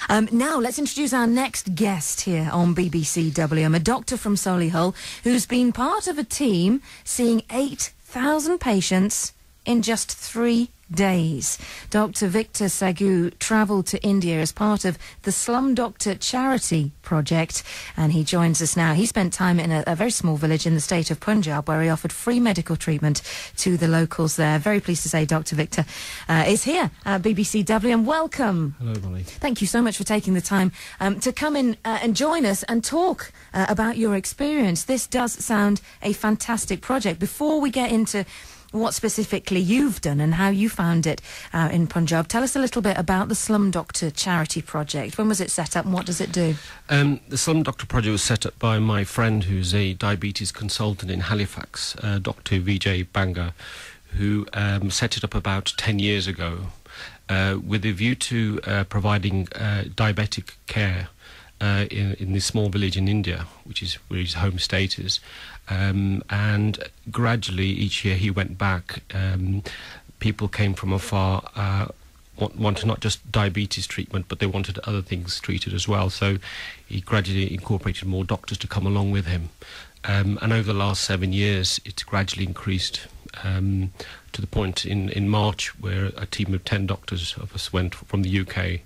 Now, let's introduce our next guest here on BBC WM, a doctor from Solihull who's been part of a team seeing 8,000 patients in just 3 days. Dr. Victor Sagoo travelled to India as part of the Slum Doctor charity project, and he joins us now. He spent time in a very small village in the state of Punjab where he offered free medical treatment to the locals there. Very pleased to say Dr. Victor is here at BBC WM. Welcome. Hello, Molly. Thank you so much for taking the time to come in and join us and talk about your experience. This does sound a fantastic project. Before we get into what specifically you've done and how you found it in Punjab, tell us a little bit about the Slum Doctor charity project. When was it set up and what does it do? The Slum Doctor project was set up by my friend who's a diabetes consultant in Halifax, Dr. Vijay Banga, who set it up about 10 years ago with a view to providing diabetic care in this small village in India, which is where his home state is. And gradually each year he went back. People came from afar, wanted not just diabetes treatment, but they wanted other things treated as well. So he gradually incorporated more doctors to come along with him. And over the last 7 years, it's gradually increased to the point in March where a team of 10 doctors of us went from the UK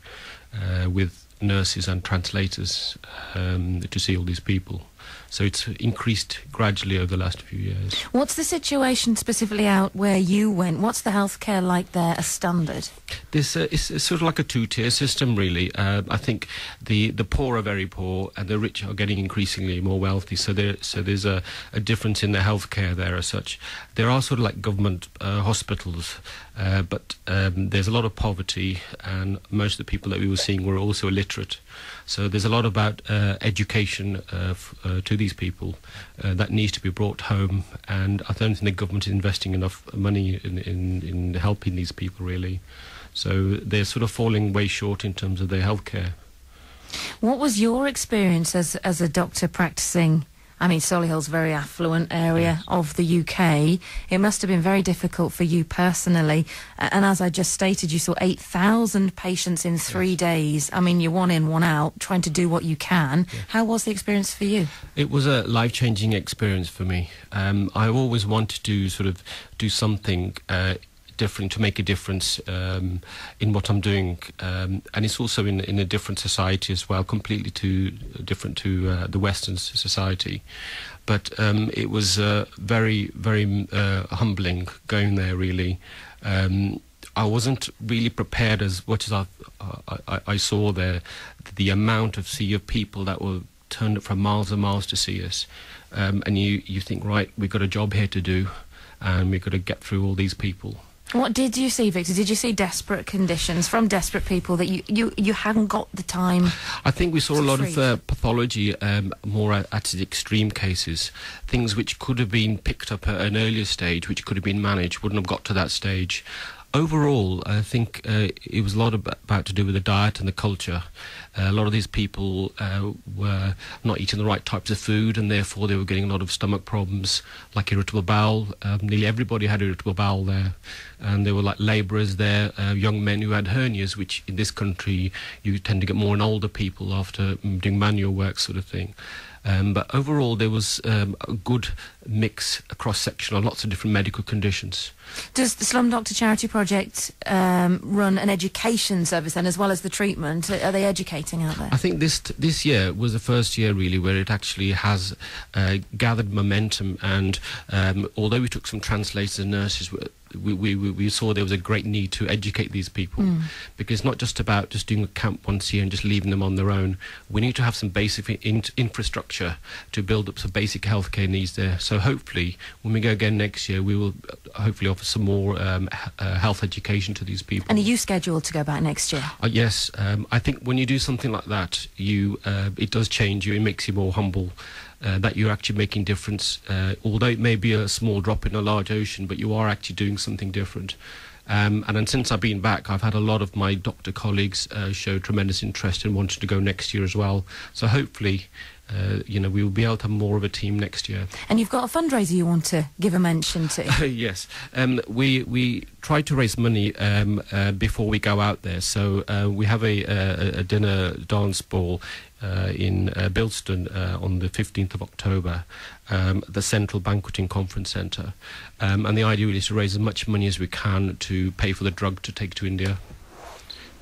with nurses and translators to see all these people. So it's increased gradually over the last few years. What's the situation specifically out where you went? What's the healthcare like there as standard? This is sort of like a two-tier system, really. I think the poor are very poor and the rich are getting increasingly more wealthy. So there's a difference in the healthcare there as such. There are sort of like government hospitals, but there's a lot of poverty, and most of the people that we were seeing were also illiterate. So there's a lot about education to these people that needs to be brought home, and I don't think the government is investing enough money in helping these people, really. So they're sort of falling way short in terms of their healthcare. What was your experience as a doctor practicing? I mean, Solihull's a very affluent area of the UK. It must have been very difficult for you personally. And as I just stated, you saw 8,000 patients in 3 days. I mean, you're one in, one out, trying to do what you can. Yes. How was the experience for you? It was a life-changing experience for me. I always wanted to sort of do something different, to make a difference in what I'm doing, and it's also in a different society as well, completely different to the Western society. But it was very, very humbling going there, really. I wasn't really prepared as much as I saw there, the amount of sea of people that were turned up from miles and miles to see us. And you think, right, we've got a job here to do, and we've got to get through all these people. What did you see, Victor? Did you see desperate conditions from desperate people that you hadn't got the time? I think we saw a lot of pathology, more at the extreme cases, things which could have been picked up at an earlier stage, which could have been managed, wouldn't have got to that stage. Overall, I think it was a lot about to do with the diet and the culture. A lot of these people were not eating the right types of food, and therefore they were getting a lot of stomach problems, like irritable bowel. Nearly everybody had irritable bowel there. And there were like labourers there, young men who had hernias, which in this country you tend to get more in older people after doing manual work sort of thing. But overall, there was a good mix, a cross-section of lots of different medical conditions. Does the Slum Doctor charity project run an education service then, as well as the treatment? Are they educating out there? I think this year was the first year, really, where it actually has gathered momentum. And although we took some translators and nurses, we saw there was a great need to educate these people, because it's not just about just doing a camp once a year and just leaving them on their own. We need to have some basic infrastructure to build up some basic healthcare needs there. So hopefully, when we go again next year, we will hopefully offer some more health education to these people. And are you scheduled to go back next year? Yes. I think when you do something like that, it does change you. It makes you more humble. That you're actually making difference, although it may be a small drop in a large ocean, but you are actually doing something different. And then since I've been back, I've had a lot of my doctor colleagues show tremendous interest in wanting to go next year as well. So hopefully, we will be able to have more of a team next year. And you've got a fundraiser you want to give a mention to. Yes. We try to raise money before we go out there. So we have a dinner dance ball in Bilston on the 15th of October, the Central Banqueting Conference Centre. And the idea is to raise as much money as we can to pay for the drug to take to India.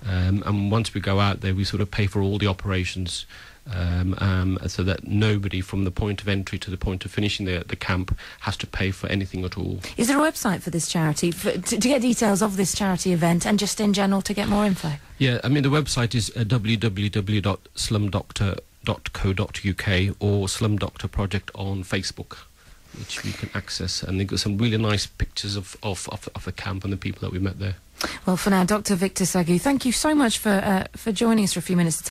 And once we go out there, we sort of pay for all the operations, so that nobody from the point of entry to the point of finishing the camp has to pay for anything at all. Is there a website for this charity, to get details of this charity event and just in general to get more info? Yeah, I mean, the website is www.slumdoctor.co.uk or Slum Doctor Project on Facebook, which we can access. And they've got some really nice pictures of the camp and the people that we met there. Well, for now, Dr. Victor Sagoo, thank you so much for joining us for a few minutes.